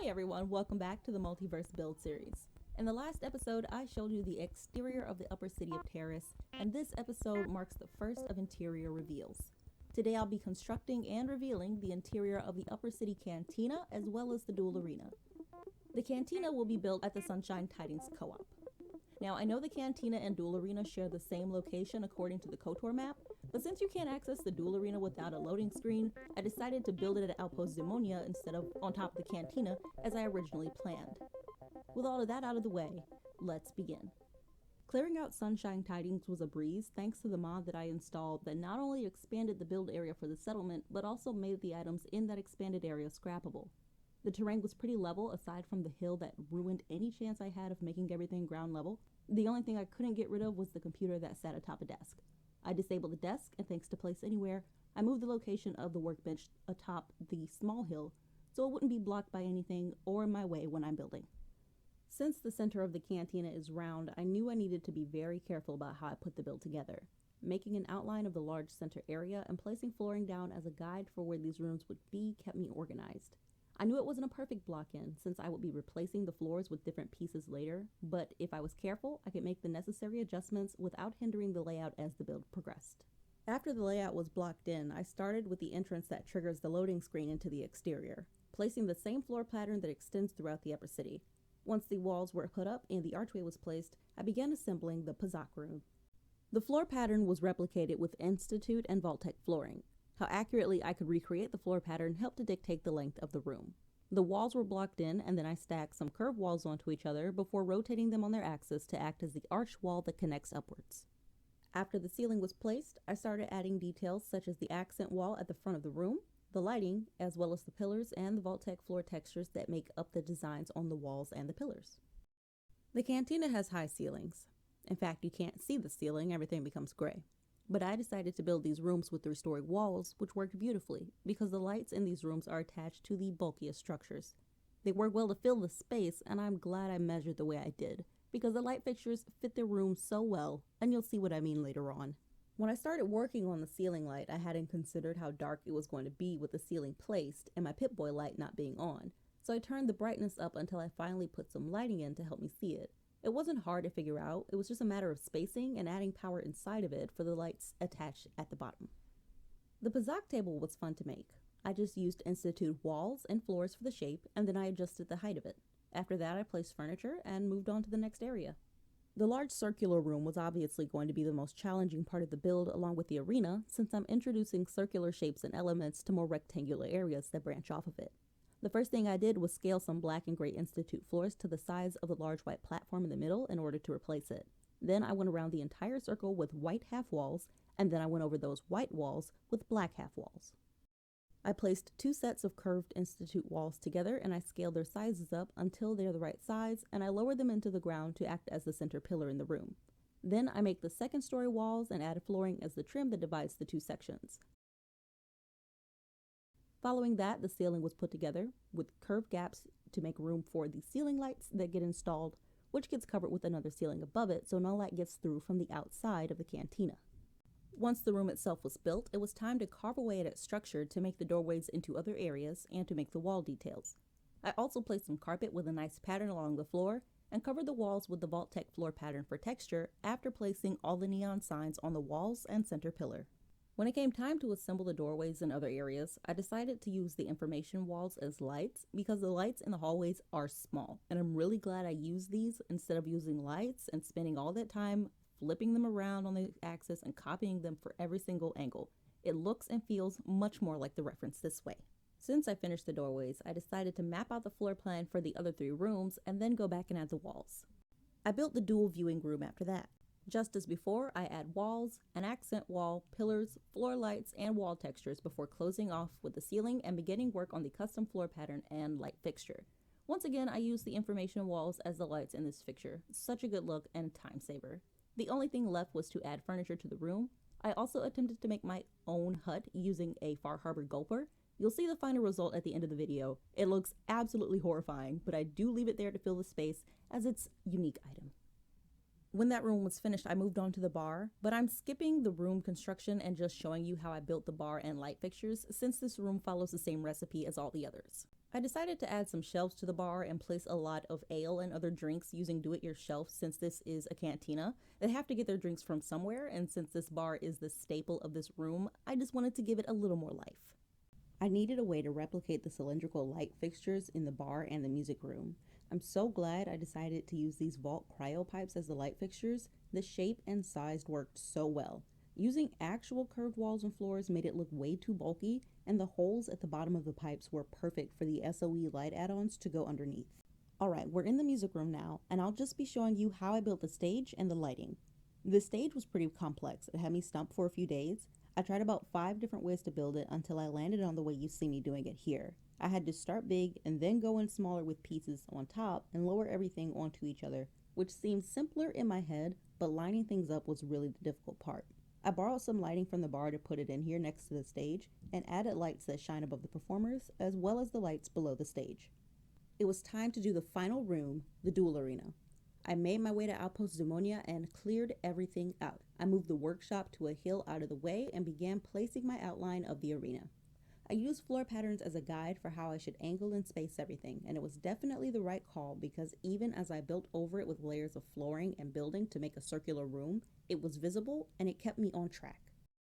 Hi everyone, welcome back to the Multiverse Build series. In the last episode, I showed you the exterior of the upper city of Terrace, and this episode marks the first of interior reveals. Today I'll be constructing and revealing the interior of the upper city Cantina as well as the duel arena. The Cantina will be built at the Sunshine Tidings Co-op. Now, I know the Cantina and duel arena share the same location according to the KOTOR map, but since you can't access the duel arena without a loading screen, I decided to build it at Outpost Demonia instead of on top of the Cantina as I originally planned. With all of that out of the way, let's begin. Clearing out Sunshine Tidings was a breeze thanks to the mod that I installed that not only expanded the build area for the settlement, but also made the items in that expanded area scrappable. The terrain was pretty level aside from the hill that ruined any chance I had of making everything ground level. The only thing I couldn't get rid of was the computer that sat atop a desk. I disabled the desk, and thanks to Place Anywhere, I moved the location of the workbench atop the small hill so it wouldn't be blocked by anything or in my way when I'm building. Since the center of the Cantina is round, I knew I needed to be very careful about how I put the build together. Making an outline of the large center area and placing flooring down as a guide for where these rooms would be kept me organized. I knew it wasn't a perfect block-in since I would be replacing the floors with different pieces later, but if I was careful, I could make the necessary adjustments without hindering the layout as the build progressed. After the layout was blocked in, I started with the entrance that triggers the loading screen into the exterior, placing the same floor pattern that extends throughout the upper city. Once the walls were put up and the archway was placed, I began assembling the Pazak Room. The floor pattern was replicated with Institute and Vault-Tec flooring. How accurately I could recreate the floor pattern helped to dictate the length of the room. The walls were blocked in, and then I stacked some curved walls onto each other before rotating them on their axis to act as the arch wall that connects upwards. After the ceiling was placed, I started adding details such as the accent wall at the front of the room, the lighting, as well as the pillars and the Vault-Tec floor textures that make up the designs on the walls and the pillars. The Cantina has high ceilings. In fact, you can't see the ceiling, everything becomes gray. But I decided to build these rooms with 3-story walls, which worked beautifully because the lights in these rooms are attached to the bulkiest structures. They work well to fill the space, and I'm glad I measured the way I did because the light fixtures fit the room so well, and you'll see what I mean later on. When I started working on the ceiling light, I hadn't considered how dark it was going to be with the ceiling placed and my Pip-Boy light not being on, so I turned the brightness up until I finally put some lighting in to help me see it. It wasn't hard to figure out, it was just a matter of spacing and adding power inside of it for the lights attached at the bottom. The Pazak table was fun to make. I just used Institute walls and floors for the shape, and then I adjusted the height of it. After that, I placed furniture and moved on to the next area. The large circular room was obviously going to be the most challenging part of the build along with the arena, since I'm introducing circular shapes and elements to more rectangular areas that branch off of it. The first thing I did was scale some black and gray Institute floors to the size of the large white platform in the middle in order to replace it. Then I went around the entire circle with white half walls, and then I went over those white walls with black half walls. I placed 2 sets of curved Institute walls together and I scaled their sizes up until they're the right size, and I lowered them into the ground to act as the center pillar in the room. Then I make the 2nd-story walls and add flooring as the trim that divides the 2 sections. Following that, the ceiling was put together with curved gaps to make room for the ceiling lights that get installed, which gets covered with another ceiling above it so no light gets through from the outside of the Cantina. Once the room itself was built, it was time to carve away at its structure to make the doorways into other areas and to make the wall details. I also placed some carpet with a nice pattern along the floor and covered the walls with the Vault-Tec floor pattern for texture after placing all the neon signs on the walls and center pillar. When it came time to assemble the doorways in other areas, I decided to use the information walls as lights because the lights in the hallways are small, and I'm really glad I used these instead of using lights and spending all that time flipping them around on the axis and copying them for every single angle. It looks and feels much more like the reference this way. Since I finished the doorways, I decided to map out the floor plan for the other 3 rooms and then go back and add the walls. I built the dual viewing room after that. Just as before, I add walls, an accent wall, pillars, floor lights, and wall textures before closing off with the ceiling and beginning work on the custom floor pattern and light fixture. Once again, I use the information walls as the lights in this fixture. Such a good look and time saver. The only thing left was to add furniture to the room. I also attempted to make my own hut using a Far Harbor gulper. You'll see the final result at the end of the video. It looks absolutely horrifying, but I do leave it there to fill the space as its unique item. When that room was finished, I moved on to the bar, but I'm skipping the room construction and just showing you how I built the bar and light fixtures since this room follows the same recipe as all the others. I decided to add some shelves to the bar and place a lot of ale and other drinks using do-it-yourself since this is a cantina. They have to get their drinks from somewhere, and since this bar is the staple of this room, I just wanted to give it a little more life. I needed a way to replicate the cylindrical light fixtures in the bar and the music room. I'm so glad I decided to use these vault cryo pipes as the light fixtures. The shape and size worked so well. Using actual curved walls and floors made it look way too bulky, and the holes at the bottom of the pipes were perfect for the SOE light add-ons to go underneath. Alright, we're in the music room now, and I'll just be showing you how I built the stage and the lighting. The stage was pretty complex. It had me stumped for a few days. I tried about 5 different ways to build it until I landed on the way you see me doing it here. I had to start big and then go in smaller with pieces on top and lower everything onto each other, which seemed simpler in my head, but lining things up was really the difficult part. I borrowed some lighting from the bar to put it in here next to the stage and added lights that shine above the performers as well as the lights below the stage. It was time to do the final room, the duel arena. I made my way to Outpost Demonia and cleared everything out. I moved the workshop to a hill out of the way and began placing my outline of the arena. I used floor patterns as a guide for how I should angle and space everything, and it was definitely the right call because even as I built over it with layers of flooring and building to make a circular room, it was visible and it kept me on track.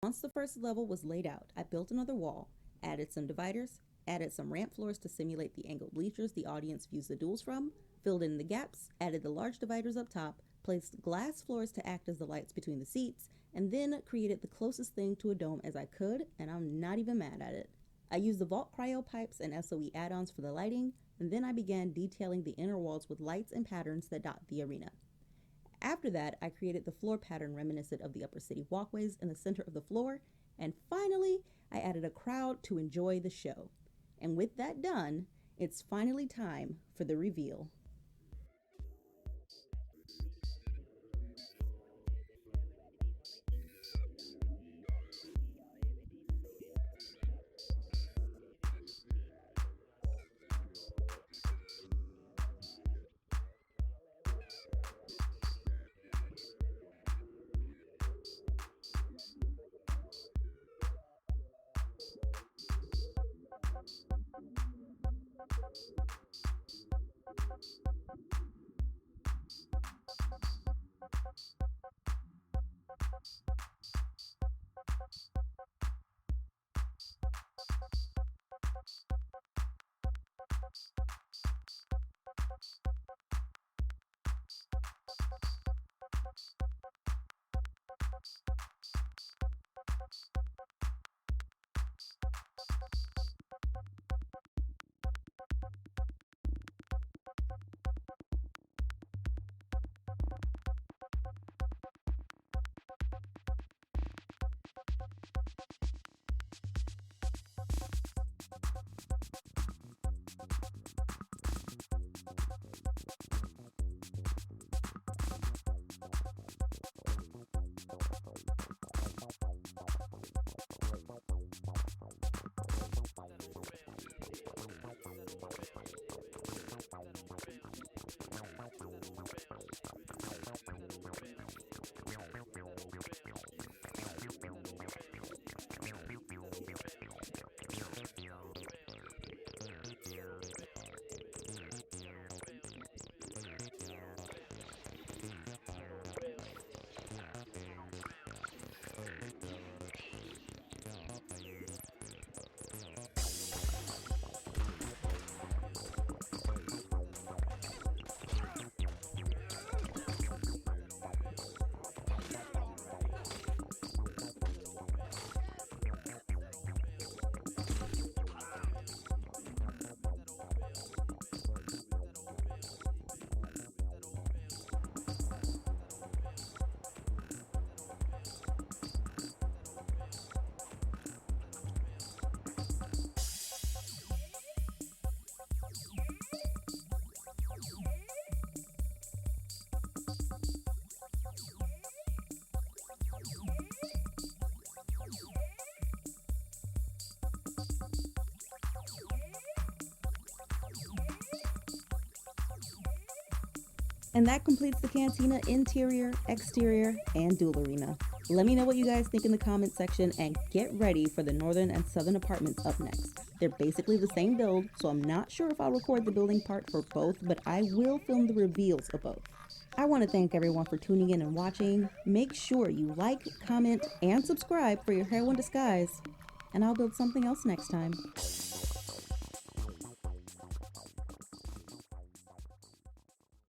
Once the first level was laid out, I built another wall, added some dividers, added some ramp floors to simulate the angled bleachers the audience views the duels from, filled in the gaps, added the large dividers up top, placed glass floors to act as the lights between the seats, and then created the closest thing to a dome as I could, and I'm not even mad at it. I used the vault cryo pipes and SOE add-ons for the lighting, and then I began detailing the inner walls with lights and patterns that dot the arena. After that, I created the floor pattern reminiscent of the upper city walkways in the center of the floor, and finally, I added a crowd to enjoy the show. And with that done, it's finally time for the reveal. And that completes the Cantina interior, exterior, and duel arena. Let me know what you guys think in the comment section and get ready for the northern and southern apartments up next. They're basically the same build, so I'm not sure if I'll record the building part for both, but I will film the reveals of both. I want to thank everyone for tuning in and watching. Make sure you like, comment, and subscribe for your hero in disguise, and I'll build something else next time.